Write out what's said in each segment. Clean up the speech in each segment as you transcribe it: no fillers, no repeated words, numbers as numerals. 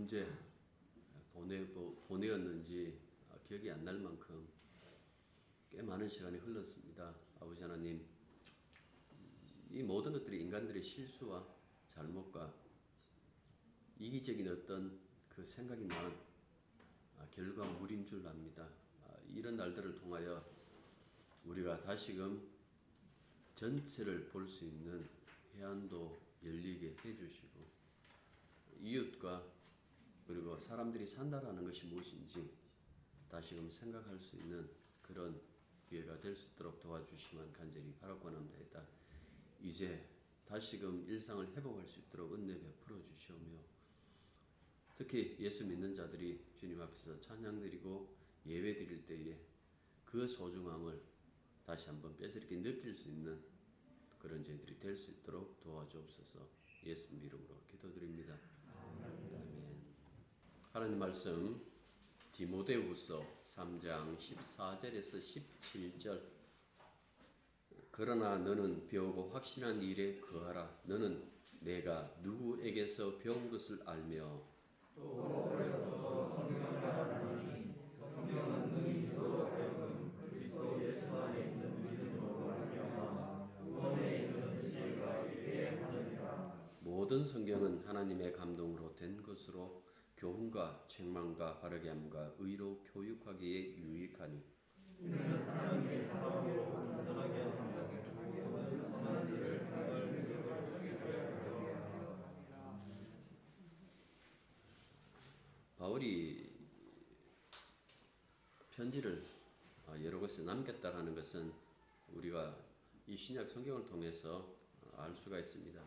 언제 보내었는지 기억이 안 날 만큼 꽤 많은 시간이 흘렀습니다. 아버지 하나님, 이 모든 것들이 인간들의 실수와 잘못과 이기적인 어떤 그 생각이 낳은 결과물인 줄 압니다. 이런 날들을 통하여 우리가 다시금 전체를 볼 수 있는 해안도 열리게 해주시고, 이웃과 그리고 사람들이 산다라는 것이 무엇인지 다시금 생각할 수 있는 그런 기회가 될 수 있도록 도와주시면 간절히 바라고나옵나이다. 이제 다시금 일상을 회복할 수 있도록 은혜 베풀어 주시오며, 특히 예수 믿는 자들이 주님 앞에서 찬양드리고 예배 드릴 때에 그 소중함을 다시 한번 뼈저리게 느낄 수 있는 그런 저희들이 될 수 있도록 도와주옵소서. 예수님 이름으로 기도드립니다. 아멘. 하나님 말씀 디모데후서 3장 14절에서 17절. 그러나 너는 배우고 확신한 일에 거하라. 너는 내가 누구에게서 배운 것을 알며 또 그래서 성경을 알았나니 성경은 너희 너로 하여금 그리스도 예수 안에 있는 믿음으로 말미암아 구원에 이르는 지혜가 있게 하느니라. 모든 성경은 하나님의 감동으로 된 것으로 교훈과 책망과 바르게 함과 의로 교육하기에 유익하니 이는 하나님의 사랑으로 완전하게 하며 모든 선한 일을 행할 능력을 주시려 함이라. 바울이 편지를 여러 곳에 남겼다라는 것은 우리가 이 신약 성경을 통해서 알 수가 있습니다.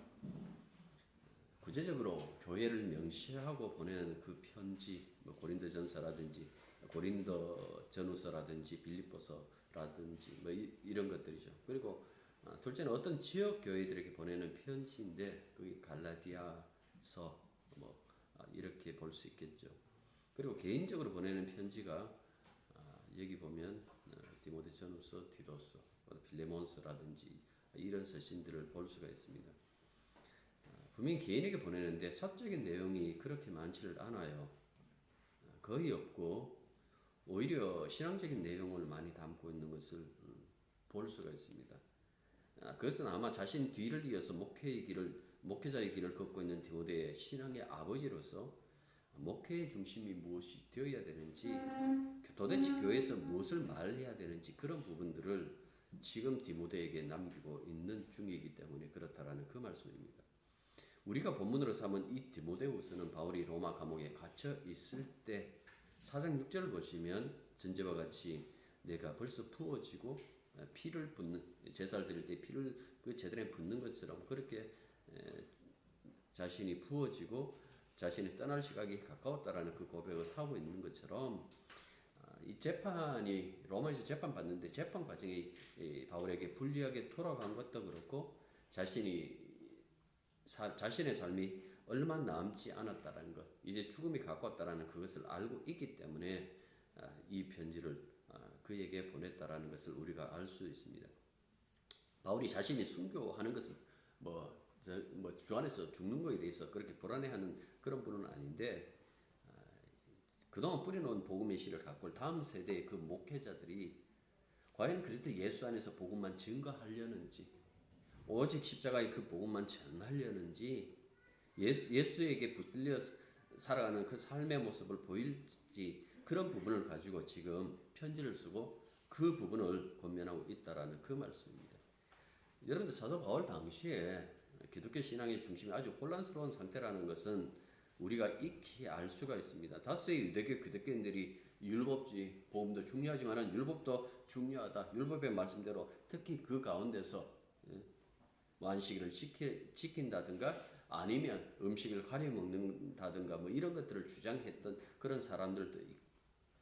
구체적으로 교회를 명시하고 보내는 그 편지, 고린도전서라든지 고린도전후서라든지 빌립보서라든지 이런 것들이죠. 그리고 둘째는 어떤 지역 교회들에게 보내는 편지인데 그게 갈라디아서 이렇게 볼 수 있겠죠. 그리고 개인적으로 보내는 편지가 여기 보면 디모데전후서, 디도서, 필레몬서라든지 이런 서신들을 볼 수가 있습니다. 분명히 개인에게 보내는데 사적인 내용이 그렇게 많지를 않아요. 거의 없고 오히려 신앙적인 내용을 많이 담고 있는 것을 볼 수가 있습니다. 그것은 아마 자신 뒤를 이어서 목회자의 길을 걷고 있는 디모데의 신앙의 아버지로서 목회의 중심이 무엇이 되어야 되는지, 도대체 교회에서 무엇을 말해야 되는지 그런 부분들을 지금 디모데에게 남기고 있는 중이기 때문에 그렇다라는 그 말씀입니다. 우리가 본문으로 삼은 이 디모데후서는 바울이 로마 감옥에 갇혀 있을 때 4장 6절을 보시면 전제와 같이 내가 벌써 부어지고 피를 붓는, 제사를 드릴 때 피를 그 제단에 붓는 것처럼 그렇게 자신이 부어지고 자신이 떠날 시각이 가까웠다라는 그 고백을 하고 있는 것처럼, 이 재판이 로마에서 재판 받는데 재판 과정이 바울에게 불리하게 돌아간 것도 그렇고 자신의 삶이 얼마 남지 않았다는 것, 이제 죽음이 가까웠다는 그것을 알고 있기 때문에 이 편지를 그에게 보냈다라는 것을 우리가 알 수 있습니다. 바울이 자신이 순교하는 것은 주 안에서 죽는 것에 대해서 그렇게 불안해하는 그런 분은 아닌데, 그동안 뿌려놓은 복음의 씨를 갖고 다음 세대의 그 목회자들이 과연 그리스도 예수 안에서 복음만 증거하려는지, 오직 십자가의 그 복음만 전하려는지, 예수에게 붙들려 살아가는 그 삶의 모습을 보일지, 그런 부분을 가지고 지금 편지를 쓰고 그 부분을 권면하고 있다라는 그 말씀입니다. 여러분들 사도 바울 당시에 기독교 신앙의 중심이 아주 혼란스러운 상태라는 것은 우리가 익히 알 수가 있습니다. 다수의 유대교 기독교인들이 율법주의, 복음도 중요하지만 율법도 중요하다. 율법의 말씀대로 특히 그 가운데서 안식일을 지킨다든가 아니면 음식을 가려 먹는다든가 이런 것들을 주장했던 그런 사람들도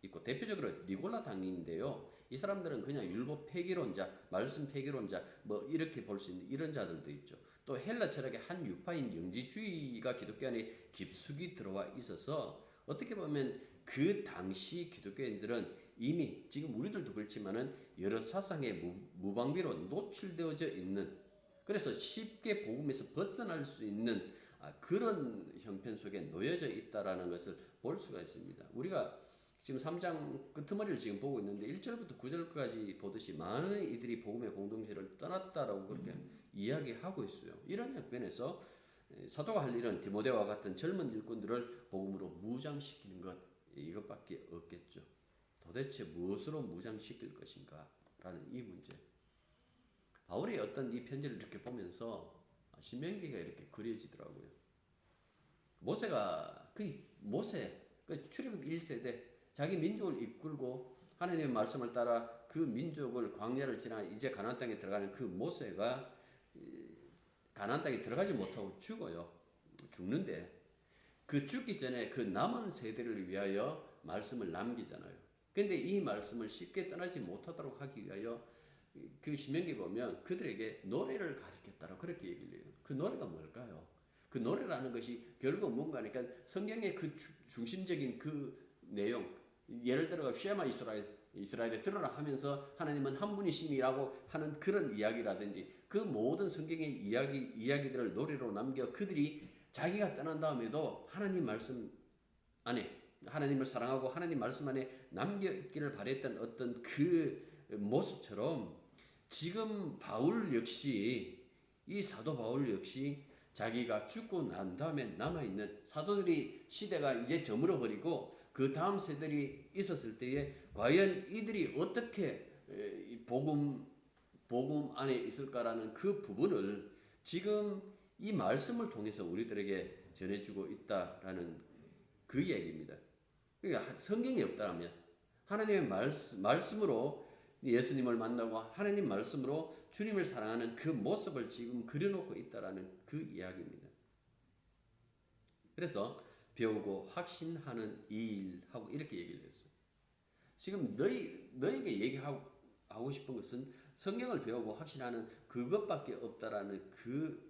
있고, 대표적으로 니골라 당인데요. 이 사람들은 그냥 율법 폐기론자, 말씀 폐기론자 이렇게 볼 수 있는 이런 자들도 있죠. 또 헬라 철학의 한 유파인 영지주의가 기독교 안에 깊숙이 들어와 있어서 어떻게 보면 그 당시 기독교인들은 이미 지금 우리들도 그렇지만은 여러 사상의 무방비로 노출되어져 있는, 그래서 쉽게 복음에서 벗어날 수 있는 그런 형편 속에 놓여져 있다라는 것을 볼 수가 있습니다. 우리가 지금 3장 끄트머리를 지금 보고 있는데 1절부터 9절까지 보듯이 많은 이들이 복음의 공동체를 떠났다라고 그렇게 이야기하고 있어요. 이런 형편에서 사도가 할 일은 디모데와 같은 젊은 일꾼들을 복음으로 무장시키는 것, 이것밖에 없겠죠. 도대체 무엇으로 무장시킬 것인가 라는 이 문제. 바울의 어떤 이 편지를 이렇게 보면서 신명기가 이렇게 그려지더라고요. 모세가 그 출애굽 1세대 자기 민족을 이끌고 하나님의 말씀을 따라 그 민족을 광야를 지나 이제 가나안 땅에 들어가는 그 모세가 가나안 땅에 들어가지 못하고 죽는데 그 죽기 전에 그 남은 세대를 위하여 말씀을 남기잖아요. 근데 이 말씀을 쉽게 떠나지 못하도록 하기 위하여 그 신명기 보면 그들에게 노래를 가르쳤다라고 그렇게 얘기를 해요. 그 노래가 뭘까요? 그 노래라는 것이 결국 뭔가니까 성경의 그 중심적인 그 내용, 예를 들어 쉐마 이스라엘에 들어라 하면서 하나님은 한 분이심이라고 하는 그런 이야기라든지 그 모든 성경의 이야기들을 노래로 남겨 그들이 자기가 떠난 다음에도 하나님 말씀 안에 하나님을 사랑하고 하나님 말씀 안에 남겨 있기를 바랬던 어떤 그 모습처럼 지금 바울 역시 이 사도 바울 역시 자기가 죽고 난 다음에 남아있는 사도들이 시대가 이제 저물어 버리고 그 다음 세대들이 있었을 때에 과연 이들이 어떻게 복음 안에 있을까라는 그 부분을 지금 이 말씀을 통해서 우리들에게 전해주고 있다라는 그 얘기입니다. 그러니까 성경이 없다면 하나님의 말씀으로 예수님을 만나고 하나님 말씀으로 주님을 사랑하는 그 모습을 지금 그려놓고 있다라는 그 이야기입니다. 그래서 배우고 확신하는 일하고 이렇게 얘기를 했어요. 지금 너에게 얘기하고 싶은 것은 성경을 배우고 확신하는 그것밖에 없다라는 그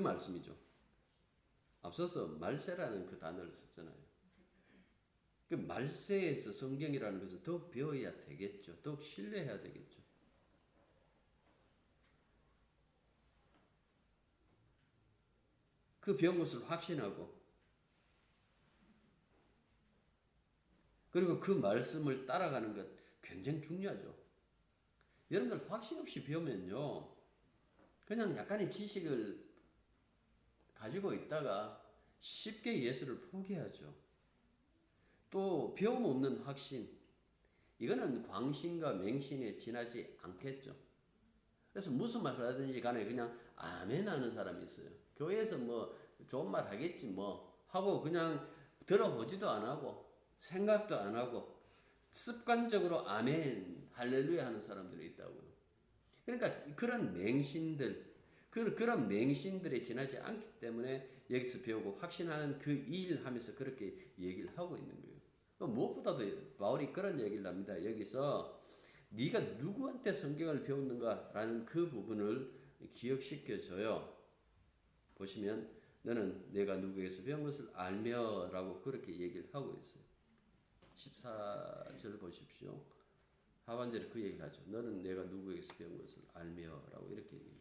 말씀이죠. 앞서서 말세라는 그 단어를 썼잖아요. 그 말세에서 성경이라는 것은 더욱 배워야 되겠죠. 더욱 신뢰해야 되겠죠. 그 배운 것을 확신하고 그리고 그 말씀을 따라가는 것 굉장히 중요하죠. 여러분들 확신 없이 배우면요. 그냥 약간의 지식을 가지고 있다가 쉽게 예수를 포기하죠. 또 배움 없는 확신, 이거는 광신과 맹신에 지나지 않겠죠. 그래서 무슨 말 하든지 간에 그냥 아멘 하는 사람이 있어요. 교회에서 뭐 좋은 말 하겠지 뭐 하고 그냥 들어보지도 안 하고 생각도 안 하고 습관적으로 아멘 할렐루야 하는 사람들이 있다고요. 그러니까 그런 맹신들에 지나지 않기 때문에 여기서 배우고 확신하는 그 일 하면서 그렇게 얘기를 하고 있는 거예요. 무엇보다도 바울이 그런 얘기를 합니다. 여기서 네가 누구한테 성경을 배웠는가라는 그 부분을 기억시켜줘요. 보시면 너는 내가 누구에게서 배운 것을 알며라고 그렇게 얘기를 하고 있어요. 14절 보십시오. 하반절에 그 얘기를 하죠. 너는 내가 누구에게서 배운 것을 알며라고 이렇게 얘기해요.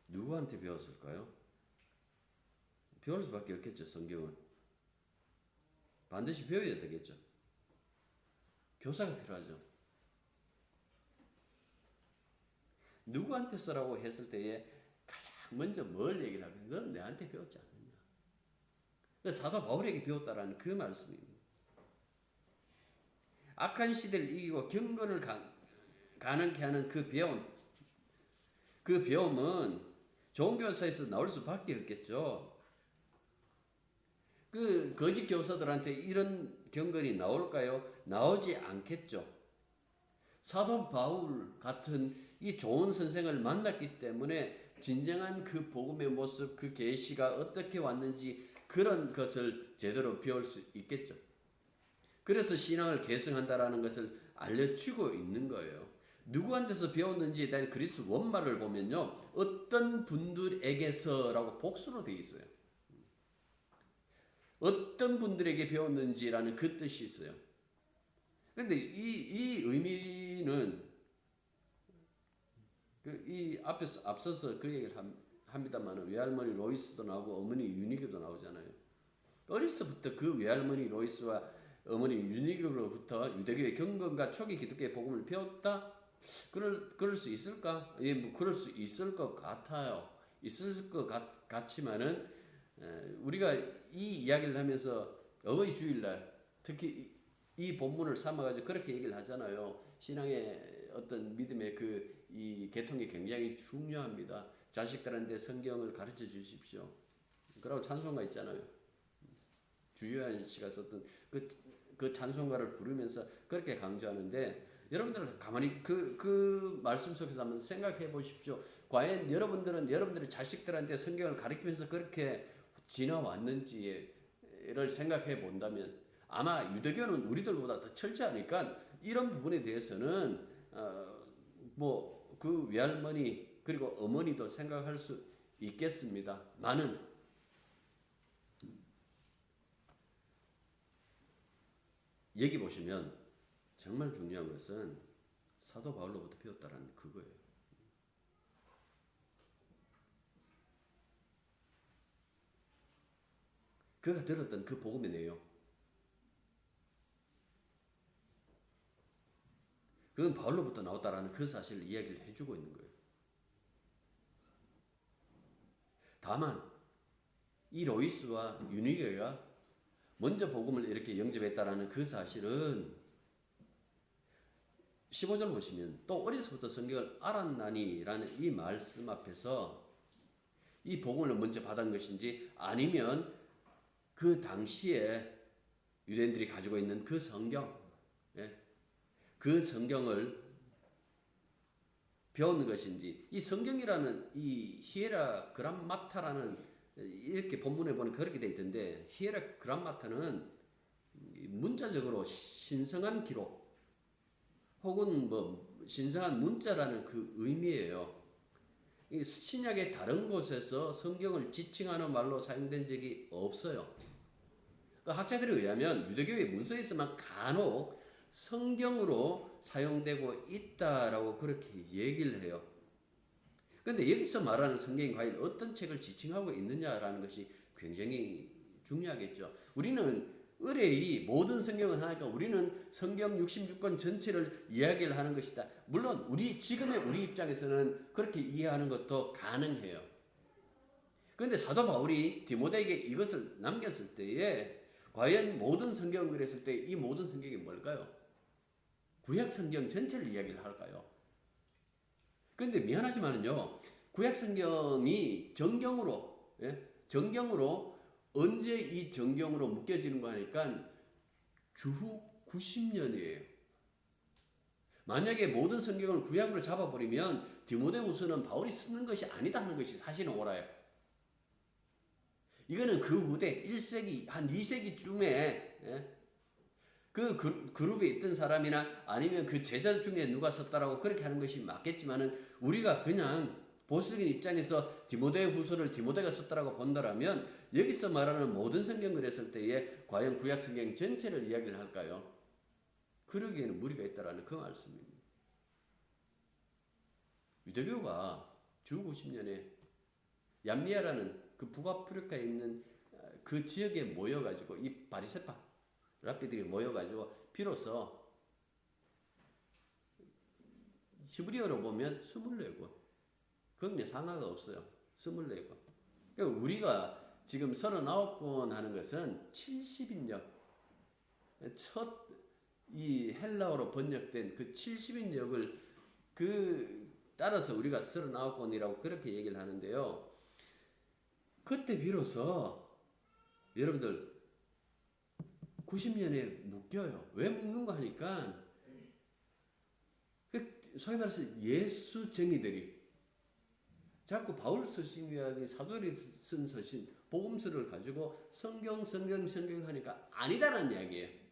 누구한테 배웠을까요? 배울 수밖에 없겠죠. 성경은 반드시 배워야 되겠죠. 교사가 필요하죠. 누구한테 쓰라고 했을 때에 가장 먼저 뭘 얘기를 하면 너는 내한테 배웠지 않느냐. 사도 바울에게 배웠다라는 그 말씀입니다. 악한 시대를 이기고 경건을 가능케 하는 그 배움은 좋은 교사에서 나올 수밖에 없겠죠. 그 거짓 교사들한테 이런 경건이 나올까요? 나오지 않겠죠. 사도 바울 같은 이 좋은 선생을 만났기 때문에 진정한 그 복음의 모습, 그 계시가 어떻게 왔는지 그런 것을 제대로 배울 수 있겠죠. 그래서 신앙을 계승한다라는 것을 알려주고 있는 거예요. 누구한테서 배웠는지에 대한 그리스 원말을 보면요. 어떤 분들에게서라고 복수로 되어 있어요. 어떤 분들에게 배웠는지라는 그 뜻이 있어요. 그런데 이 의미는 이 앞서서 그 얘기를 합니다만 외할머니 로이스도 나오고 어머니 유니교도 나오잖아요. 어려서부터 그 외할머니 로이스와 어머니 유니교로부터 유대교의 경건과 초기 기독교의 복음을 배웠다. 그럴 수 있을까? 예, 뭐 그럴 수 있을 것 같아요. 있을 것 같지만은 우리가 이 이야기를 하면서 어버이 주일날 특히 이 본문을 삼아가지고 그렇게 얘기를 하잖아요. 신앙의 어떤 믿음의 이 계통이 굉장히 중요합니다. 자식들한테 성경을 가르쳐 주십시오. 그러고 찬송가 있잖아요. 주요한 씨가 썼던 그 찬송가를 부르면서 그렇게 강조하는데 여러분들 가만히 그 말씀 속에서 한번 생각해 보십시오. 과연 여러분들은 여러분들의 자식들한테 성경을 가르치면서 그렇게 지나왔는지를 생각해 본다면 아마 유대교는 우리들보다 더 철저하니까 이런 부분에 대해서는 뭐 그 외할머니 그리고 어머니도 생각할 수 있겠습니다. 많은 여기 보시면 정말 중요한 것은 사도 바울로부터 배웠다라는 그거예요. 그가 들었던 그 복음의 내용. 그건 바울로부터 나왔다라는 그 사실을 이야기를 해주고 있는 거예요. 다만 이 로이스와 유니게가 먼저 복음을 이렇게 영접했다라는 그 사실은 15절 보시면 또 어려서부터 성경을 알았나니라는 이 말씀 앞에서 이 복음을 먼저 받은 것인지 아니면 그 당시에 유대인들이 가지고 있는 그 성경, 그 성경을 배우는 것인지 이 성경이라는 이 히에라 그람마타라는 이렇게 본문에 보면 그렇게 돼 있던데 히에라 그람마타는 문자적으로 신성한 기록 혹은 뭐 신성한 문자라는 그 의미예요. 신약의 다른 곳에서 성경을 지칭하는 말로 사용된 적이 없어요. 학자들에 의하면 유대교의 문서에서만 간혹 성경으로 사용되고 있다라고 그렇게 얘기를 해요. 그런데 여기서 말하는 성경이 과연 어떤 책을 지칭하고 있느냐라는 것이 굉장히 중요하겠죠. 우리는 의뢰의 모든 성경은 하니까 우리는 성경 66권 전체를 이야기를 하는 것이다. 물론 지금의 우리 입장에서는 그렇게 이해하는 것도 가능해요. 그런데 사도 바울이 디모데에게 이것을 남겼을 때에 과연 모든 성경을 그랬을 때 이 모든 성경이 뭘까요? 구약 성경 전체를 이야기를 할까요? 그런데 미안하지만은요, 구약 성경이 정경으로 언제 이 정경으로 묶여지는 거 하니까 주후 90년이에요. 만약에 모든 성경을 구약으로 잡아버리면 디모데후서는 바울이 쓰는 것이 아니다 하는 것이 사실은 옳아요. 이거는 그 후대 1세기 한 2세기쯤에 그 그룹에 있던 사람이나 아니면 그 제자 중에 누가 썼다라고 그렇게 하는 것이 맞겠지만은 우리가 그냥 보수적인 입장에서 디모데후서를 디모데가 썼다라고 본다라면 여기서 말하는 모든 성경을 했을 때에 과연 구약 성경 전체를 이야기를 할까요? 그러기에는 무리가 있다라는 그 말씀입니다. 유대교가 주 90년에 얌리아라는 그 북아프리카에 있는 그 지역에 모여가지고 이 바리새파 랍비들이 모여가지고 비로소 히브리어로 보면 24권 그건 상하가 없어요. 24권. 그러니까 우리가 지금 39권 하는 것은 70인역 첫 이 헬라어로 번역된 그 70인역을 따라서 우리가 39권이라고 그렇게 얘기를 하는데요. 그때 비로소 여러분들 90년에 묶여요. 왜 묶는가 하니까 소위 말해서 예수쟁이들이 자꾸 바울 서신이라든지 사도들이 쓴 서신, 복음서를 가지고 성경 하니까 아니다라는 이야기예요.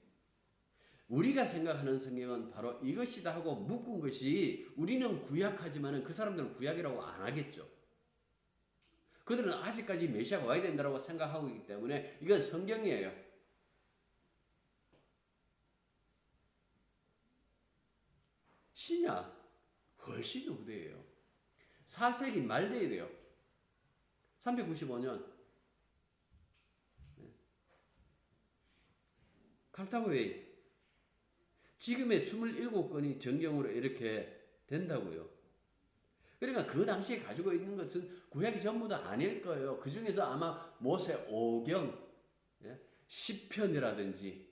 우리가 생각하는 성경은 바로 이것이다 하고 묶은 것이 우리는 구약하지만 그 사람들은 구약이라고 안 하겠죠. 그들은 아직까지 메시아가 와야 된다고 생각하고 있기 때문에 이건 성경이에요. 신약 훨씬 후대예요. 4세기 말 돼야 돼요. 395년. 칼타고에 지금의 27건이 정경으로 이렇게 된다고요. 그러니까 그 당시에 가지고 있는 것은 구약이 전부 다 아닐 거예요. 그 중에서 아마 모세 5경, 시편이라든지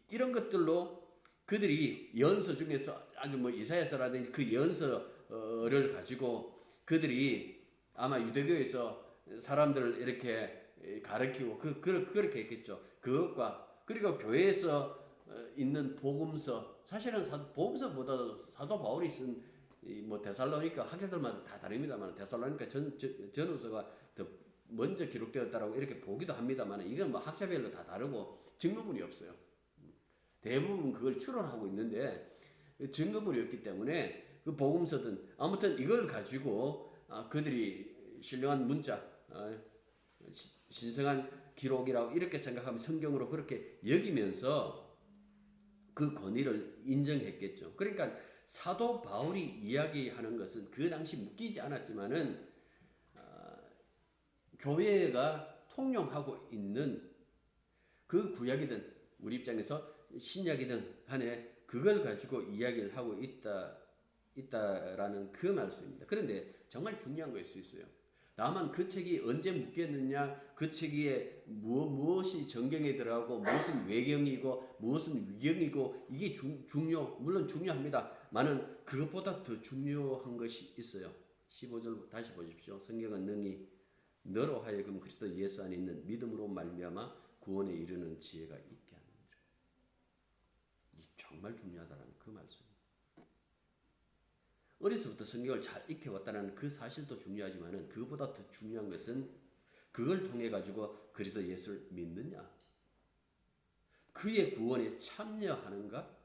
이런 것들로 그들이 연서 중에서 아주 뭐 이사야서라든지 그 연서를 가지고 그들이 아마 유대교에서 사람들을 이렇게 가르치고 그렇게 했겠죠. 그것과 그리고 교회에서 있는 복음서, 사실은 복음서보다 사도 바울이 쓴 뭐 데살로니가 학자들마다 다 다릅니다만 데살로니가 전후서가 더 먼저 기록되었다라고 이렇게 보기도 합니다만 이건 뭐 학자별로 다 다르고 증거물이 없어요. 대부분 그걸 추론하고 있는데 증거물이 없기 때문에 그 복음서든 아무튼 이걸 가지고 그들이 신령한 문자, 신성한 기록이라고 이렇게 생각하면 성경으로 그렇게 여기면서 그 권위를 인정했겠죠. 그러니까 사도 바울이 이야기하는 것은 그 당시 묶이지 않았지만은 교회가 통용하고 있는 그 구약이든 우리 입장에서 신약이든 간에 그걸 가지고 이야기를 하고 있다라는 그 말씀입니다. 그런데 정말 중요한 것일 수 있어요. 다만 그 책이 언제 묶였느냐, 그 책에 무엇이 정경에 들어가고 무엇은 외경이고 무엇은 위경이고 이게 물론 중요합니다만은 그것보다 더 중요한 것이 있어요. 15절 다시 보십시오. 성경은 능히 너로 하여금 그리스도 예수 안에 있는 믿음으로 말미암아 구원에 이르는 지혜가 있게 하느니라. 이 정말 중요하다는 그 말씀입니다. 어려서부터 성경을 잘 익혀왔다는 그 사실도 중요하지만은 그것보다 더 중요한 것은 그걸 통해 가지고 그리스도 예수를 믿느냐, 그의 구원에 참여하는가,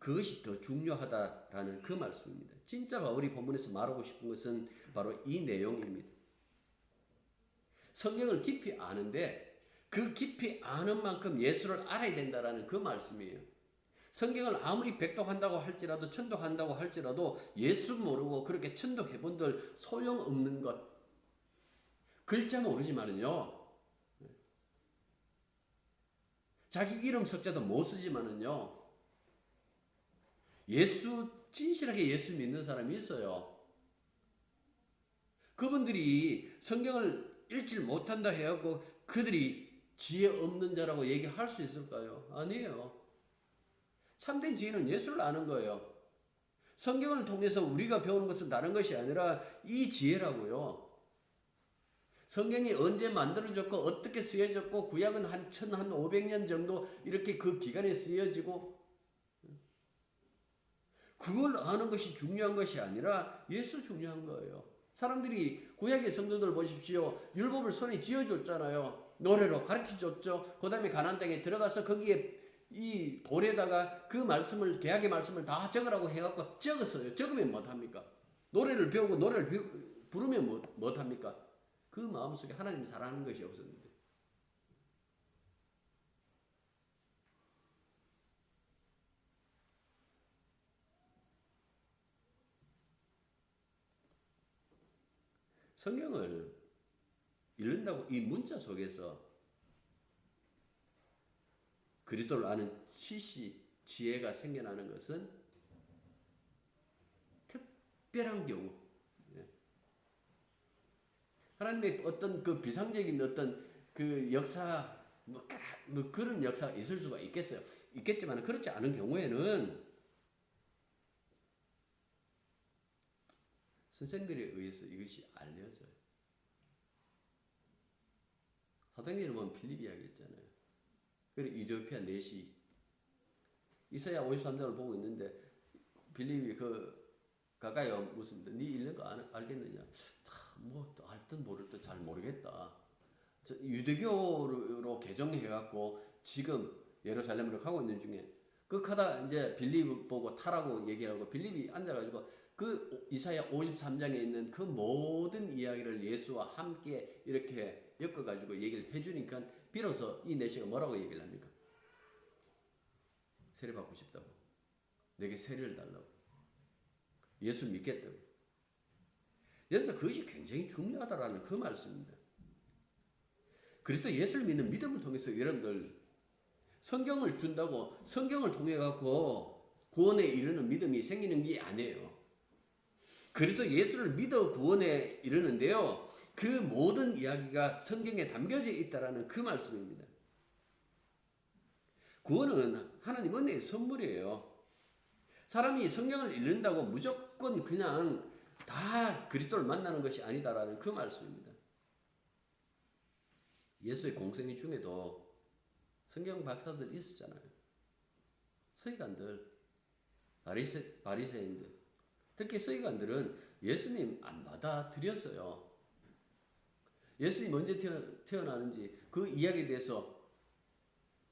그것이 더 중요하다라는 그 말씀입니다. 진짜 바울이 본문에서 말하고 싶은 것은 바로 이 내용입니다. 성경을 깊이 아는데 그 깊이 아는 만큼 예수를 알아야 된다라는 그 말씀이에요. 성경을 아무리 백독한다고 할지라도 천독한다고 할지라도 예수 모르고 그렇게 천독해본들 소용없는 것. 글자 모르지만은요. 자기 이름 석자도 못 쓰지만은요. 진실하게 예수 믿는 사람이 있어요. 그분들이 성경을 읽질 못한다 해갖고 그들이 지혜 없는 자라고 얘기할 수 있을까요? 아니에요. 참된 지혜는 예수를 아는 거예요. 성경을 통해서 우리가 배우는 것은 다른 것이 아니라 이 지혜라고요. 성경이 언제 만들어졌고 어떻게 쓰여졌고 구약은 한 1500년 정도 이렇게 그 기간에 쓰여지고 그걸 아는 것이 중요한 것이 아니라 예수 중요한 거예요. 사람들이 구약의 성도들 보십시오. 율법을 손에 쥐어줬잖아요. 노래로 가르쳐줬죠. 그 다음에 가나안 땅에 들어가서 거기에 이 돌에다가 그 말씀을 계약의 말씀을 다 적으라고 해갖고 적었어요. 적으면 못합니까? 노래를 배우고 노래를 부르면 못합니까? 그 마음속에 하나님 사랑하는 것이 없었는데 성경을 읽는다고 이 문자 속에서 그리스도를 아는 지혜가 생겨나는 것은 특별한 경우, 하나님의 어떤 그 비상적인 어떤 그 역사, 뭐 그런 역사가 있을 수가 있겠어요. 있겠지만 그렇지 않은 경우에는 선생들에 의해서 이것이 알려져요. 사도행전에 보면 빌립 이야기 있잖아요. 그리고 이디오피아 내시 이사야 53장을 보고 있는데 빌립이 가까이 묻습니다. 네 읽는 거 알겠느냐? 뭐 알듯 모를듯 잘 모르겠다. 유대교로 개종해갖고 지금 예루살렘으로 가고 있는 중에 하다 이제 빌립 보고 타라고 얘기하고 빌립이 앉아가지고 그 이사야 53장에 있는 그 모든 이야기를 예수와 함께 이렇게 엮어가지고 얘기를 해주니까 비로소 이 내시가 뭐라고 얘기를 합니까? 세례 받고 싶다고. 내게 세례를 달라고. 예수 믿겠다고. 여러분들 그것이 굉장히 중요하다라는 그 말씀입니다. 그리스도 예수를 믿는 믿음을 통해서 여러분들 성경을 준다고 성경을 통해 갖고 구원에 이르는 믿음이 생기는 게 아니에요. 그리스도 예수를 믿어 구원에 이르는데요. 그 모든 이야기가 성경에 담겨져 있다라는 그 말씀입니다. 구원은 하나님 은혜의 선물이에요. 사람이 성경을 읽는다고 무조건 그냥 다 그리스도를 만나는 것이 아니다라는 그 말씀입니다. 예수의 공생애 중에도 성경 박사들 있었잖아요. 서기관들, 바리새인들, 특히 서기관들은 예수님 안 받아들였어요. 예수님 언제 태어나는지 그 이야기에 대해서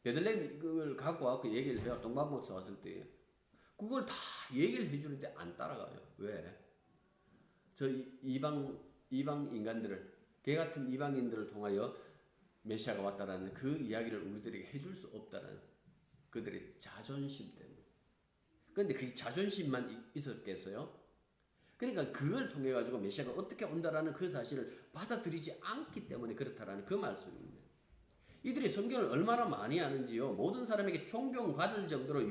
베들레헴을 갖고 와서 얘기를 해요. 동방박사 왔을 때 그걸 다 얘기를 해주는데 안 따라가요. 왜? 저 이방 인간들을, 개 같은 이방인들을 통하여 메시아가 왔다라는 그 이야기를 우리들에게 해줄 수 없다는 그들의 자존심 때문에. 그런데 그 자존심만 있었겠어요? 그러니까 그걸 통해 가지고 메시아가 어떻게 온다라는 그 사실을 받아들이지 않기 때문에 그렇다라는 그 말씀입니다. 이들이 성경을 얼마나 많이 아는지요. 모든 사람에게 존경받을 정도로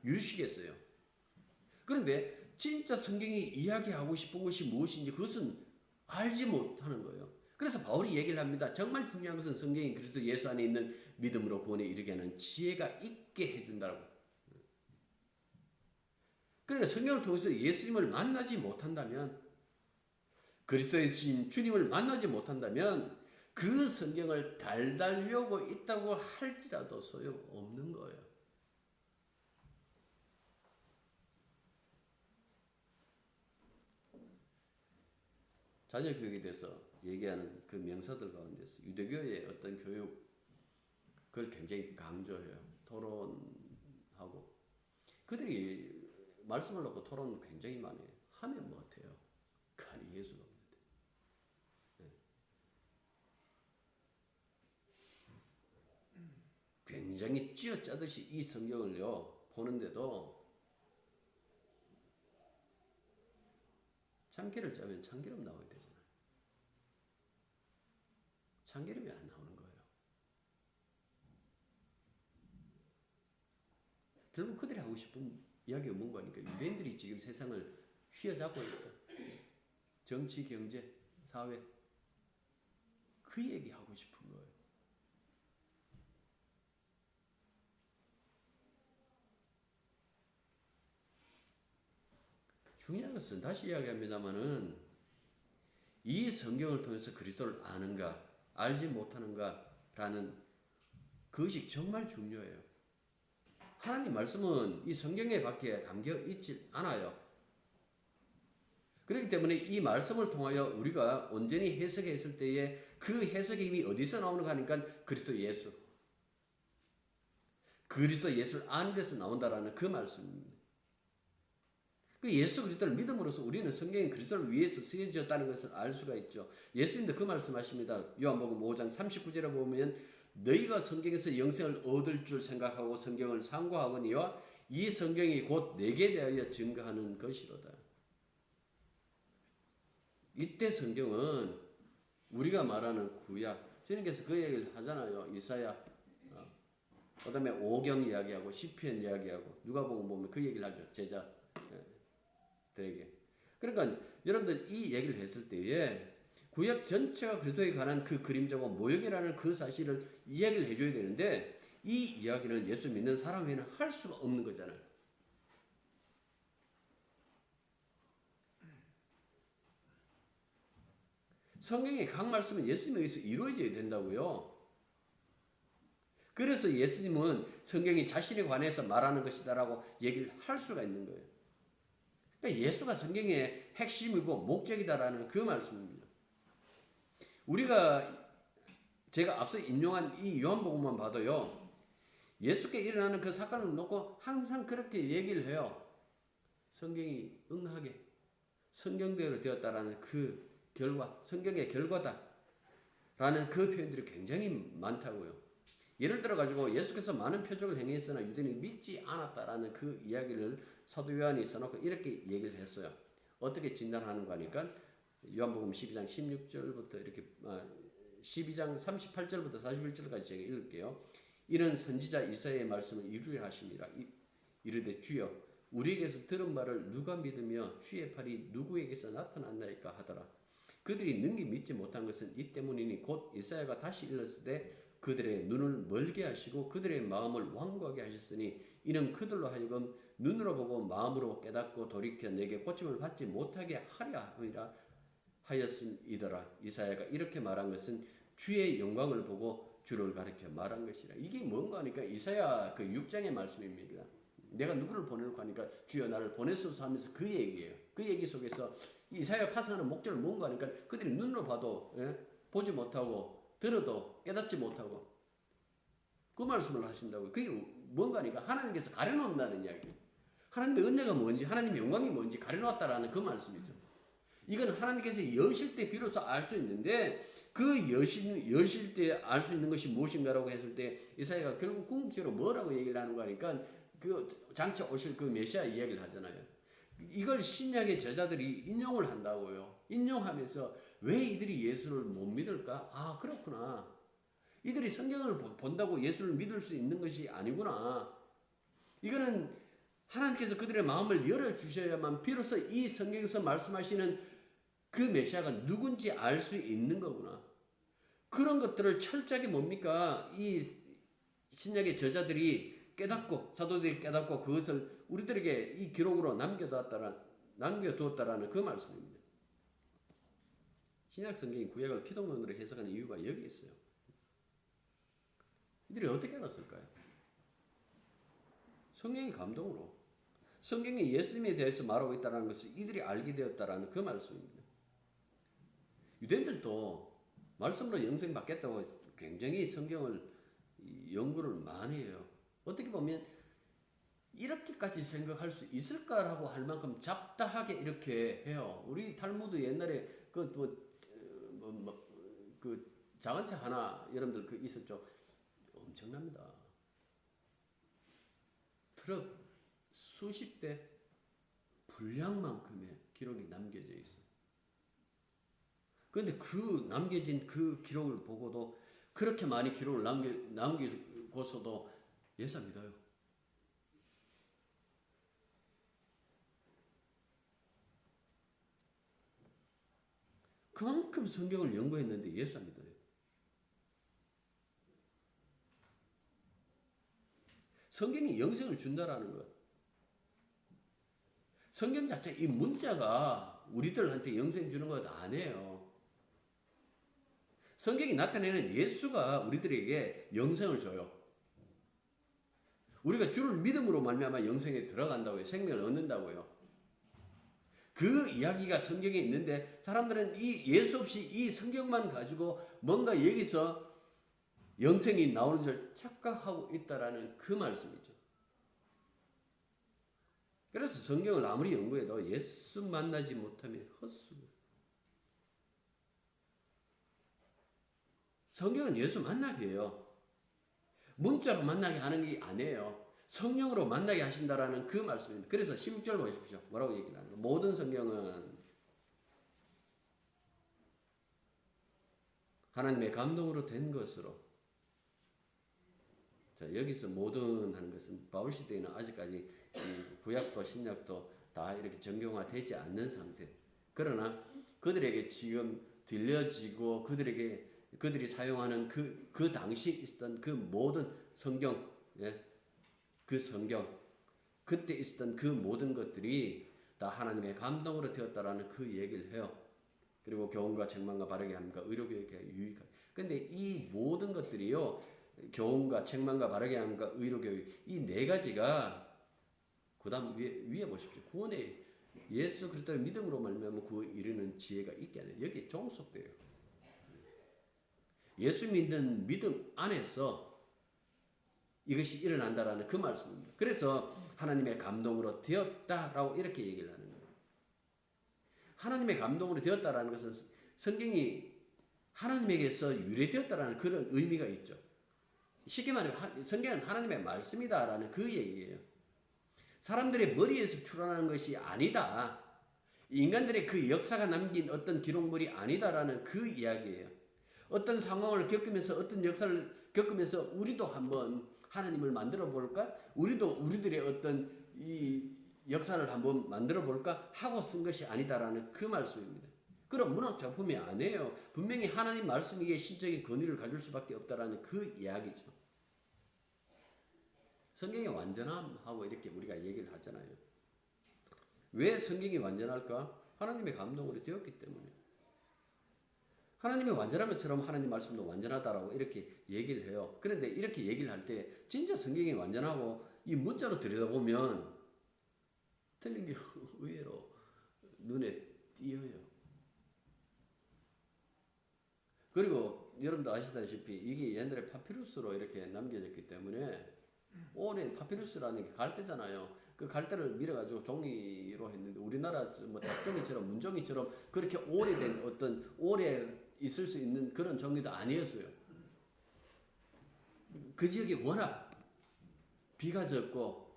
유식했어요. 그런데 진짜 성경이 이야기하고 싶은 것이 무엇인지 그것은 알지 못하는 거예요. 그래서 바울이 얘기를 합니다. 정말 중요한 것은 성경이 그리스도 예수 안에 있는 믿음으로 구원에 이르게 하는 지혜가 있게 해준다고. 그러니까 성경을 통해서 예수님을 만나지 못한다면, 그리스도의 신 주님을 만나지 못한다면 그 성경을 달달 외우고 있다고 할지라도 소용없는 거예요. 자녀 교육에 대해서 얘기하는 그 명사들 가운데서 유대교의 어떤 교육, 그걸 굉장히 강조해요. 토론하고. 그들이 말씀을 놓고 토론 굉장히 많이 해요. 하면 못해요. 그 안에 예수가 없는데. 네. 굉장히 쥐어짜듯이 이 성경을요 보는데도 참기를 짜면 참기름 나와야 되잖아요. 참기름이 안 나오는 거예요. 결국 그들이 하고 싶은 이야기가 뭔가 하니까 유대인들이 지금 세상을 휘어잡고 있다. 정치, 경제, 사회, 그 얘기하고 싶은 거예요. 중요한 것은 다시 이야기합니다마는 이 성경을 통해서 그리스도를 아는가 알지 못하는가라는 그것이 정말 중요해요. 하나님 말씀은 이 성경에 밖에 담겨 있지 않아요. 그렇기 때문에 이 말씀을 통하여 우리가 온전히 해석했을 때에 그 해석의 힘이 어디서 나오는가 하니까 그리스도 예수. 그리스도 예수를 아는 데서 나온다라는 그 말씀입니다. 그 예수 그리스도를 믿음으로써 우리는 성경인 그리스도를 위해서 쓰여졌다는 것을 알 수가 있죠. 예수님도 그 말씀하십니다. 요한복음 5장 39절에 보면 너희가 성경에서 영생을 얻을 줄 생각하고 성경을 상고하거니와 이 성경이 곧 내게 대하여 증거하는 것이로다. 이때 성경은 우리가 말하는 구약, 주님께서 그 얘기를 하잖아요. 이사야, 그 다음에 오경 이야기하고 시편 이야기하고 누가복음 보면 그 얘기를 하죠. 제자들에게. 그러니까 여러분들 이 얘기를 했을 때에 구약 전체가 그리스도에 관한 그 그림자고 모형이라는 그 사실을 이야기를 해줘야 되는데 이 이야기는 예수 믿는 사람 외에는 할 수가 없는 거잖아요. 성경의 각 말씀은 예수님에 의해서 이루어져야 된다고요. 그래서 예수님은 성경이 자신에 관해서 말하는 것이다라고 얘기를 할 수가 있는 거예요. 그러니까 예수가 성경의 핵심이고 목적이다라는 그 말씀입니다. 제가 앞서 인용한 이 요한복음만 봐도요. 예수께 일어나는 그 사건을 놓고 항상 그렇게 얘기를 해요. 성경이 응하게 성경대로 되었다라는 그 결과, 성경의 결과다라는 그 표현들이 굉장히 많다고요. 예를 들어 가지고 예수께서 많은 표적을 행했으나 유대인이 믿지 않았다라는 그 이야기를 사도 요한이 써놓고 이렇게 얘기를 했어요. 어떻게 진단하는가 하니까 요한복음 12장 16절부터 이렇게 12장 38절부터 41절까지 제가 읽을게요. 이는 선지자 이사야의 말씀을 이루려 하심이라. 이르되 주여 우리에게서 들은 말을 누가 믿으며 주의 팔이 누구에게서 나타났나이까 하더라. 그들이 능히 믿지 못한 것은 이 때문이니 곧 이사야가 다시 일렀을 때 그들의 눈을 멀게 하시고 그들의 마음을 완고하게 하셨으니 이는 그들로 하여금 눈으로 보고 마음으로 깨닫고 돌이켜 내게 고침을 받지 못하게 하려 함이라 하였음이더라. 이사야가 이렇게 말한 것은 주의 영광을 보고 주를 가리켜 말한 것이라. 이게 뭔가 하니까 이사야 그 6장의 말씀입니다. 내가 누구를 보내려고 하니까 주여 나를 보내소서 하면서 그 얘기예요. 그 얘기 속에서 이사야 파송하는 목적을 뭔가 하니까 그들이 눈으로 봐도 보지 못하고 들어도 깨닫지 못하고 그 말씀을 하신다고. 그게 뭔가 하니까 하나님께서 가려놓는다는 이야기. 하나님의 은혜가 뭔지 하나님의 영광이 뭔지 가려놓았다라는 그 말씀이죠. 이건 하나님께서 여실 때 비로소 알 수 있는데 그 여실 때 알 수 있는 것이 무엇인가라고 했을 때 이사야가 결국 궁극적으로 뭐라고 얘기를 하는 거 하니까 그 장차 오실 그 메시아 이야기를 하잖아요. 이걸 신약의 제자들이 인용을 한다고요. 인용하면서 왜 이들이 예수를 못 믿을까? 아, 그렇구나. 이들이 성경을 본다고 예수를 믿을 수 있는 것이 아니구나. 이거는 하나님께서 그들의 마음을 열어주셔야만 비로소 이 성경에서 말씀하시는 그 메시아가 누군지 알 수 있는 거구나. 그런 것들을 철저하게 뭡니까? 이 신약의 저자들이 깨닫고 사도들이 깨닫고 그것을 우리들에게 이 기록으로 남겨두었다라는 그 말씀입니다. 신약 성경이 구약을 피동론으로 해석하는 이유가 여기 있어요. 이들이 어떻게 알았을까요? 성령의 감동으로. 성경이 예수님에 대해서 말하고 있다는 것을 이들이 알게 되었다라는 그 말씀입니다. 유대인들도 말씀으로 영생 받겠다고 굉장히 성경을 연구를 많이 해요. 어떻게 보면 이렇게까지 생각할 수 있을까라고 할 만큼 잡다하게 이렇게 해요. 우리 탈무드 옛날에 그 작은 책 하나 여러분들 그 있었죠. 엄청납니다. 트럭 수십 대 분량만큼의 기록이 남겨져 있어요. 그런데 그 남겨진 그 기록을 보고도 그렇게 많이 기록을 남기고서도 예수 믿어요. 그만큼 성경을 연구했는데 예수 믿어요. 성경이 영생을 준다라는 것. 성경 자체 이 문자가 우리들한테 영생 주는 것 아니에요. 성경이 나타내는 예수가 우리들에게 영생을 줘요. 우리가 주를 믿음으로 말미암아 영생에 들어간다고요. 생명을 얻는다고요. 그 이야기가 성경에 있는데 사람들은 이 예수 없이 이 성경만 가지고 뭔가 여기서 영생이 나오는 줄 착각하고 있다라는 그 말씀이죠. 그래서 성경을 아무리 연구해도 예수 만나지 못하면 헛수고. 성경은 예수 만나게 해요. 문자로 만나게 하는 게 아니에요. 성령으로 만나게 하신다라는 그 말씀입니다. 그래서 16절 보십시오. 뭐라고 얘기를 하는 거예요? 모든 성경은 하나님의 감동으로 된 것으로. 자, 여기서 모든 하는 것은 바울 시대에는 아직까지 구약도 신약도 다 이렇게 정경화되지 않는 상태. 그러나 그들에게 지금 들려지고 그들이 사용하는 그 당시 있었던 그 모든 성경, 그 성경, 그때 있었던 그 모든 것들이 다 하나님의 감동으로 되었다라는 그 얘기를 해요. 그리고 교훈과 책망과 바르게 함과 의로교육에 유익하게. 근데 이 모든 것들이요, 교훈과 책망과 바르게 함과 의로교육, 이 네 가지가 그 다음 위에 보십시오. 구원의 예수 그리스도의 믿음으로 말미암아 구원에 이르는 지혜가 있게 하는 여기에 종속돼요. 예수 믿는 믿음 안에서 이것이 일어난다라는 그 말씀입니다. 그래서 하나님의 감동으로 되었다라고 이렇게 얘기를 하는 거예요. 하나님의 감동으로 되었다라는 것은 성경이 하나님에게서 유래되었다라는 그런 의미가 있죠. 쉽게 말하면 성경은 하나님의 말씀이다라는 그 얘기예요. 사람들의 머리에서 출현하는 것이 아니다. 인간들의 그 역사가 남긴 어떤 기록물이 아니다라는 그 이야기예요. 어떤 상황을 겪으면서 어떤 역사를 겪으면서 우리도 한번 하나님을 만들어 볼까? 우리도 우리들의 어떤 이 역사를 한번 만들어 볼까? 하고 쓴 것이 아니다라는 그 말씀입니다. 그럼 문학 작품이 아니에요. 분명히 하나님 말씀이기에 신적인 권위를 가질 수밖에 없다라는 그 이야기죠. 성경의 완전함하고 이렇게 우리가 얘기를 하잖아요. 왜 성경이 완전할까? 하나님의 감동으로 되었기 때문에. 하나님의 완전한 것처럼 하나님 말씀도 완전하다라고 이렇게 얘기를 해요. 그런데 이렇게 얘기를 할 때 진짜 성경이 완전하고 이 문자로 들여다보면 틀린 게 의외로 눈에 띄어요. 그리고 여러분도 아시다시피 이게 옛날에 파피루스로 이렇게 남겨졌기 때문에 오래 파피루스라는 게 갈대잖아요. 그 갈대를 밀어가지고 종이로 했는데 우리나라 뭐 닭종이처럼 문종이처럼 그렇게 오래된 어떤 오래 있을 수 있는 그런 종이도 아니었어요. 그 지역이 워낙 비가 적고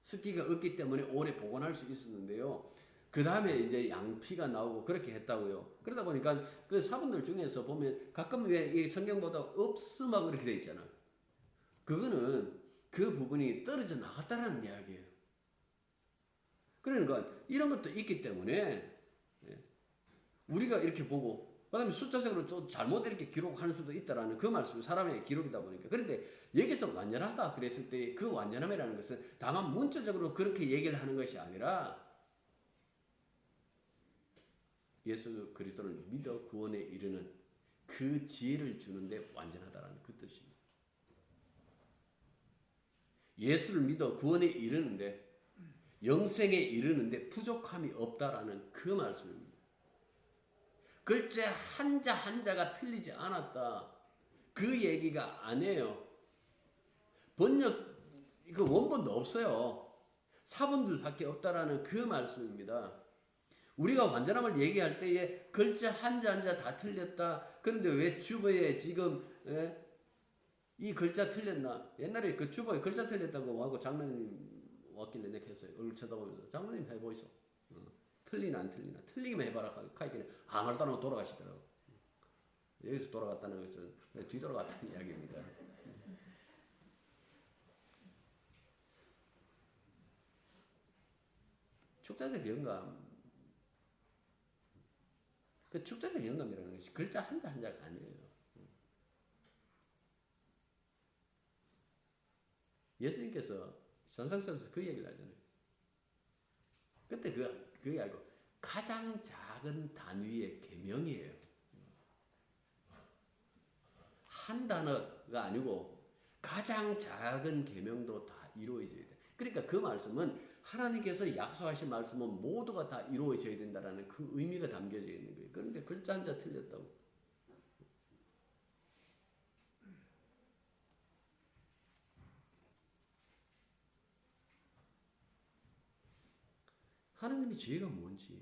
습기가 없기 때문에 오래 보관할 수 있었는데요. 그 다음에 이제 양피가 나오고 그렇게 했다고요. 그러다 보니까 그 사본들 중에서 보면 가끔 왜 이 성경보다 없음하고 이렇게 돼 있잖아요. 그거는 그 부분이 떨어져 나갔다라는 이야기예요. 그러니까 이런 것도 있기 때문에 우리가 이렇게 보고 그다음에 숫자적으로 또 잘못 이렇게 기록하는 수도 있다라는 그 말씀이 사람의 기록이다 보니까. 그런데 여기서 완전하다 그랬을 때 그 완전함이라는 것은 다만 문자적으로 그렇게 얘기를 하는 것이 아니라 예수 그리스도를 믿어 구원에 이르는 그 지혜를 주는데 완전하다라는 그 뜻입니다. 예수를 믿어 구원에 이르는데 영생에 이르는데 부족함이 없다라는 그 말씀입니다. 글자 한자 한자가 틀리지 않았다. 그 얘기가 아니에요. 번역 그 원본도 없어요. 사본들밖에 없다라는 그 말씀입니다. 우리가 완전함을 얘기할 때에 글자 한자 한자 다 틀렸다. 그런데 왜 주보에 지금 이 글자 틀렸나? 옛날에 그 주보에 글자 틀렸다고 하고 장로님 왔길래 내가 했어요. 얼굴 쳐다보면서 장로님 해보이소. 틀리나 안 틀리나? 틀리기만 해봐라 하기는 아무 말도 안 하고 돌아가시더라고. 여기서 돌아갔다는 것은 뒤돌아갔다는 이야기입니다. 축자적 영감. 그 축자적 영감이라는 것이 글자 한자 한자가 아니에요. 예수님께서 선상설에서 그 얘기를 하잖아요. 그때 그게 아니고 가장 작은 단위의 계명이에요. 한 단어가 아니고 가장 작은 계명도 다 이루어져야 돼. 그러니까 그 말씀은 하나님께서 약속하신 말씀은 모두가 다 이루어져야 된다라는 그 의미가 담겨져 있는 거예요. 그런데 글자 한자 틀렸다고. 하나님의 지혜가 뭔지,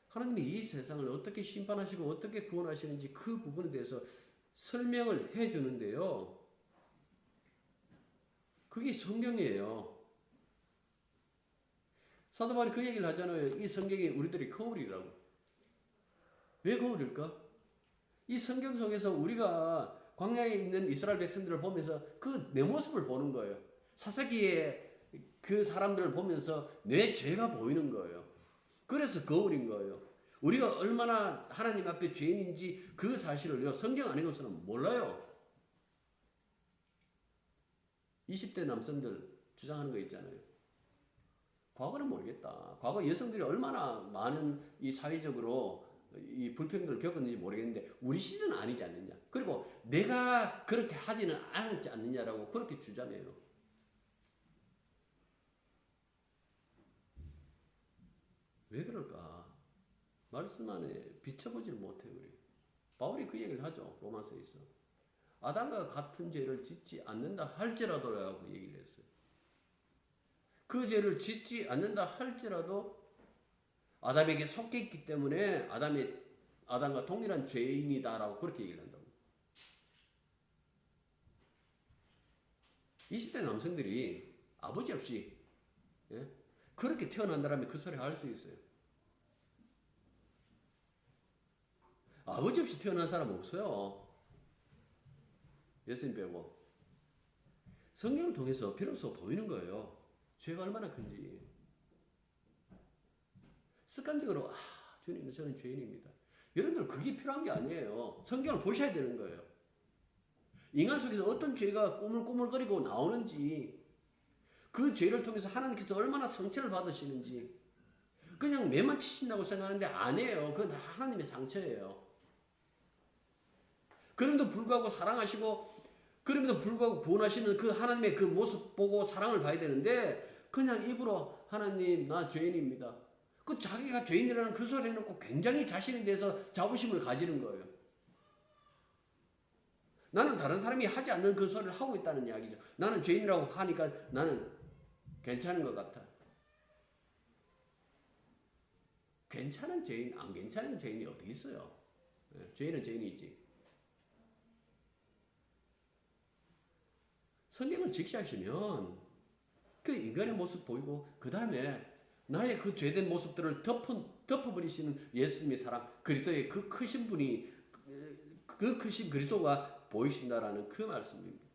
하나님이 이 세상을 어떻게 심판하시고 어떻게 구원하시는지 그 부분에 대해서 설명을 해주는데요. 그게 성경이에요. 사도 바울이 그 얘기를 하잖아요. 이 성경이 우리들이 거울이라고. 왜 거울일까? 이 성경 속에서 우리가 광야에 있는 이스라엘 백성들을 보면서 그 내 모습을 보는 거예요. 사사기의 그 사람들을 보면서 내 죄가 보이는 거예요. 그래서 거울인 거예요. 우리가 얼마나 하나님 앞에 죄인인지 그 사실을요, 성경 아니고서는 몰라요. 20대 남성들 주장하는 거 있잖아요. 과거는 모르겠다. 과거 여성들이 얼마나 많은 이 사회적으로 이 불평등을 겪었는지 모르겠는데 우리 시대는 아니지 않느냐. 그리고 내가 그렇게 하지는 않았지 않느냐라고 그렇게 주장해요. 왜 그럴까? 말씀 안에 비춰보질 못해요. 우리. 바울이 그 얘기를 하죠. 로마서에서. 아담과 같은 죄를 짓지 않는다 할지라도라고 얘기를 했어요. 그 죄를 짓지 않는다 할지라도 아담에게 속해 있기 때문에 아담과 동일한 죄인이다라고 그렇게 얘기를 한다고. 20대 남성들이 아버지 없이 예? 그렇게 태어난다면 그 소리 할 수 있어요. 아버지 없이 태어난 사람 없어요. 예수님 빼고. 성경을 통해서 비로소 보이는 거예요. 죄가 얼마나 큰지. 습관적으로 주님 저는 죄인입니다. 여러분들 그게 필요한 게 아니에요. 성경을 보셔야 되는 거예요. 인간 속에서 어떤 죄가 꾸물꾸물거리고 나오는지, 그 죄를 통해서 하나님께서 얼마나 상처를 받으시는지, 그냥 매만 치신다고 생각하는데 아니에요. 그건 하나님의 상처예요. 그럼에도 불구하고 사랑하시고, 그럼에도 불구하고 구원하시는 그 하나님의 그 모습 보고 사랑을 봐야 되는데, 그냥 입으로 하나님 나 죄인입니다. 그 자기가 죄인이라는 그 소리 해놓고 굉장히 자신에 대해서 자부심을 가지는 거예요. 나는 다른 사람이 하지 않는 그 소리를 하고 있다는 이야기죠. 나는 죄인이라고 하니까 나는 괜찮은 것 같아. 괜찮은 죄인, 안 괜찮은 죄인이 어디 있어요? 죄인은 죄인이지. 성경을 직시하시면 그 인간의 모습 보이고 그 다음에 나의 그 죄된 모습들을 덮어버리시는 예수님의 사랑, 그리스도의 그 크신 분이, 그 크신 그리스도가 보이신다라는 그 말씀입니다.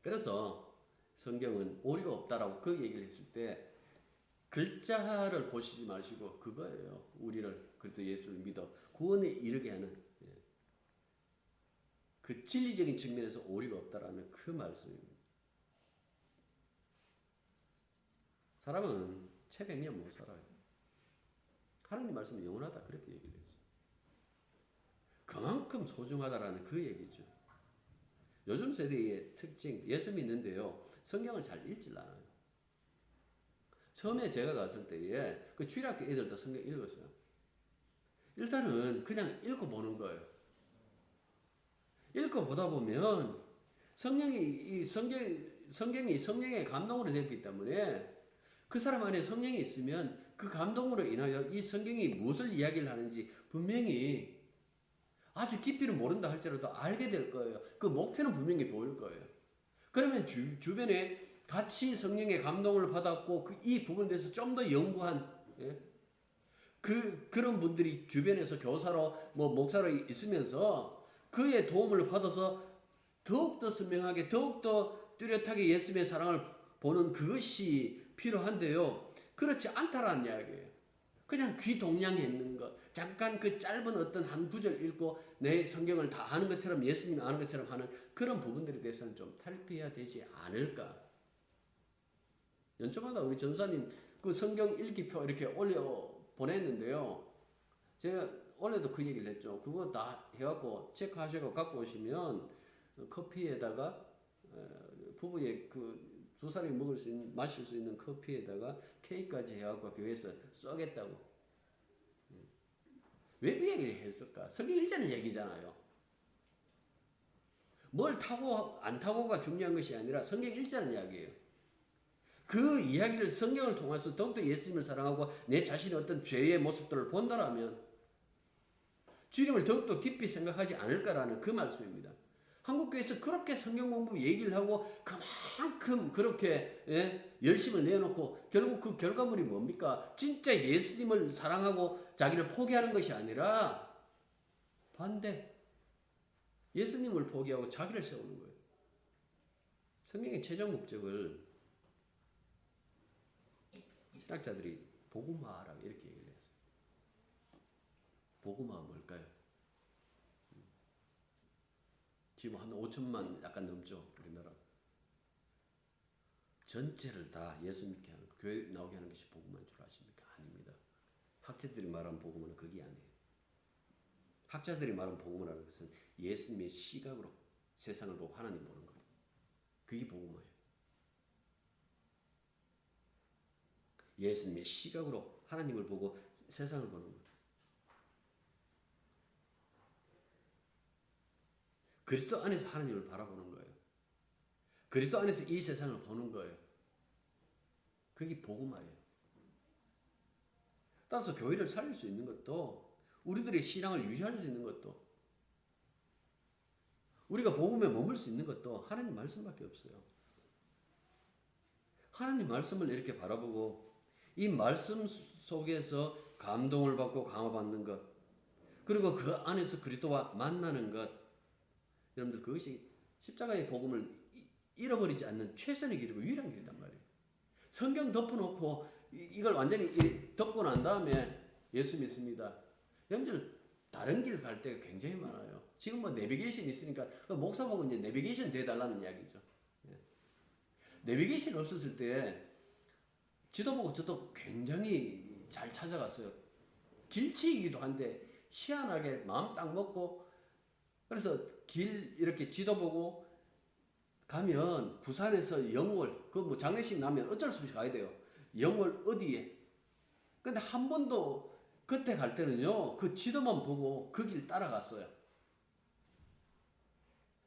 그래서 성경은 오류가 없다라고 그 얘기를 했을 때 글자를 보시지 마시고 그거예요. 우리를 그리스도 예수를 믿어 구원에 이르게 하는 그 진리적인 측면에서 오류가 없다라는 그 말씀입니다. 사람은 채백년 못 살아요. 하나님 말씀은 영원하다 그렇게 얘기를 했어요. 그만큼 소중하다라는 그 얘기죠. 요즘 세대의 특징, 예수 믿는데요, 성경을 잘 읽질 않아요. 처음에 제가 갔을 때에 그 주일학교 애들도 성경 읽었어요. 일단은 그냥 읽어보는 거예요. 읽어보다 보면 성경이 성령의 감동으로 되었기 때문에 그 사람 안에 성령이 있으면 그 감동으로 인하여 이 성경이 무엇을 이야기를 하는지 분명히 아주 깊이는 모른다 할지라도 알게 될 거예요. 그 목표는 분명히 보일 거예요. 그러면 주변에 같이 성령의 감동을 받았고 이 부분에 대해서 좀 더 연구한 그런 분들이 주변에서 교사로 목사로 있으면서 그의 도움을 받아서 더욱더 선명하게 더욱더 뚜렷하게 예수님의 사랑을 보는 그것이 필요한데요. 그렇지 않다라는 이야기예요. 그냥 귀동냥했는 것, 잠깐 그 짧은 어떤 한 구절 읽고 내 성경을 다 아는 것처럼 예수님 아는 것처럼 하는 그런 부분들에 대해서는 좀 탈피해야 되지 않을까. 연초마다 우리 전사님 그 성경 읽기표 이렇게 올려 보냈는데요. 제가 원래도 그 얘기를 했죠. 그거 다 해갖고 체크하시고 갖고 오시면 커피에다가 부부의 그 두 사람이 마실 수 있는 커피에다가 케이크까지 해갖고 교회에서 쏘겠다고. 왜 그 얘기를 했을까? 성경 읽자는 얘기잖아요. 뭘 타고 안 타고가 중요한 것이 아니라 성경 읽자는 이야기예요. 그 이야기를 성경을 통해서 더욱더 예수님을 사랑하고 내 자신의 어떤 죄의 모습들을 본다라면 주님을 더욱더 깊이 생각하지 않을까라는 그 말씀입니다. 한국교회에서 그렇게 성경 공부 얘기를 하고 그만큼 그렇게 열심을 내놓고 결국 그 결과물이 뭡니까? 진짜 예수님을 사랑하고 자기를 포기하는 것이 아니라 반대. 예수님을 포기하고 자기를 세우는 거예요. 성경의 최종 목적을 신학자들이 복음화라고 이렇게 얘기를 했어요. 복음화가 뭘까요? 지금 한 5천만 약간 넘죠, 우리나라. 전체를 다 예수 믿게 하는, 교회 나오게 하는 것이 복음화인 줄 아십니까? 아닙니다. 학자들이 말하는 복음화는 그게 아니에요. 학자들이 말하는 복음화라는 것은 예수님의 시각으로 세상을 보고 하나님 보는 거예요. 그게 복음화예요. 예수님의 시각으로 하나님을 보고 세상을 보는 거예요. 그리스도 안에서 하나님을 바라보는 거예요. 그리스도 안에서 이 세상을 보는 거예요. 그게 복음화예요. 따라서 교회를 살릴 수 있는 것도, 우리들의 신앙을 유지할 수 있는 것도, 우리가 복음에 머물 수 있는 것도 하나님 말씀밖에 없어요. 하나님 말씀을 이렇게 바라보고 이 말씀 속에서 감동을 받고 강화받는 것, 그리고 그 안에서 그리스도와 만나는 것, 여러분들 그것이 십자가의 복음을 잃어버리지 않는 최선의 길이고 유일한 길이란 말이에요. 성경 덮어놓고 이걸 완전히 덮고 난 다음에 예수 믿습니다. 여러분들 다른 길 갈 때가 굉장히 많아요. 지금 뭐 내비게이션 있으니까 목사 보고 이제 내비게이션 대달라는 이야기죠. 내비게이션 없었을 때 지도 보고 저도 굉장히 잘 찾아갔어요. 길치이기도 한데 희한하게 마음 딱 먹고, 그래서 길 이렇게 지도 보고 가면 부산에서 영월, 그 뭐 장례식 나면 어쩔 수 없이 가야 돼요. 영월 어디에. 근데 한 번도 그때 갈 때는요, 그 지도만 보고 그 길 따라갔어요.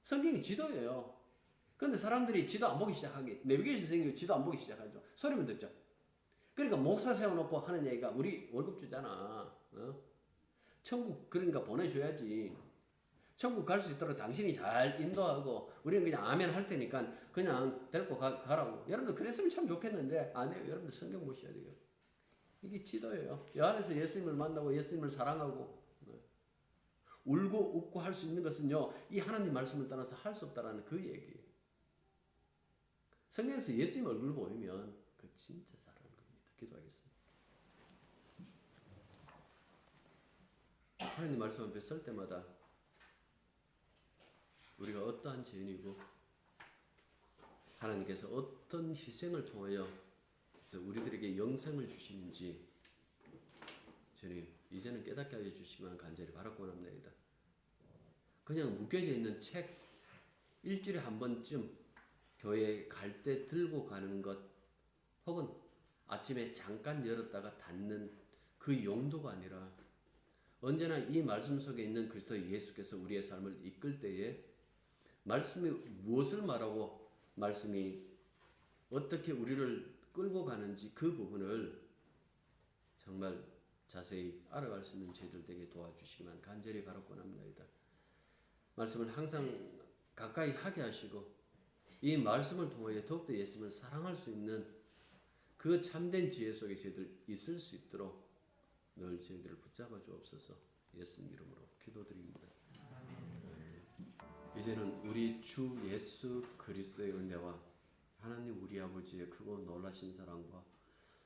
성경이 지도예요. 근데 사람들이 지도 안 보기 시작하게, 내비게이션 생기고 지도 안 보기 시작하죠. 소리만 듣죠. 그러니까 목사 세워놓고 하는 얘기가, 우리 월급 주잖아. 천국 그러니까 보내줘야지. 천국 갈 수 있도록 당신이 잘 인도하고 우리는 그냥 아멘 할 테니까 그냥 데리고 가라고. 여러분들 그랬으면 참 좋겠는데 안 해요. 여러분들 성경 보셔야 돼요. 이게 지도예요. 이 안에서 예수님을 만나고 예수님을 사랑하고 울고 웃고 할 수 있는 것은요, 이 하나님 말씀을 따라서 할 수 없다라는 그 얘기예요. 성경에서 예수님 얼굴 보이면 그 진짜 사랑하는 겁니다. 기도하겠습니다. 하나님 말씀 앞에 설 때마다 우리가 어떠한 죄인이고 하나님께서 어떤 희생을 통하여 우리들에게 영생을 주시는지 주님 이제는 깨닫게 하여 주시기만 간절히 바라고 합니다. 그냥 묶여져 있는 책 일주일에 한 번쯤 교회에 갈 때 들고 가는 것, 혹은 아침에 잠깐 열었다가 닫는 그 용도가 아니라 언제나 이 말씀 속에 있는 그리스도 예수께서 우리의 삶을 이끌 때에 말씀이 무엇을 말하고 말씀이 어떻게 우리를 끌고 가는지 그 부분을 정말 자세히 알아갈 수 있는 저희들 되게 도와주시기만 간절히 바라고 합니다. 말씀을 항상 가까이 하게 하시고 이 말씀을 통하여 더욱더 예수님을 사랑할 수 있는 그 참된 지혜 속에 저희들 있을 수 있도록 늘 저희들을 붙잡아 주옵소서. 예수님 이름으로 기도드립니다. 이제는 우리 주 예수 그리스도의 은혜와 하나님 우리 아버지의 크고 놀라신 사랑과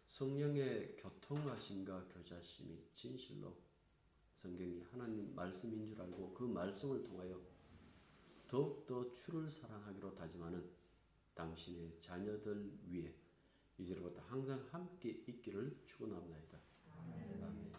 성령의 교통하심과 교자심이 진실로 성경이 하나님 말씀인 줄 알고 그 말씀을 통하여 더욱더 주를 사랑하기로 다짐하는 당신의 자녀들 위에 이제로부터 항상 함께 있기를 축원합니다. 아멘.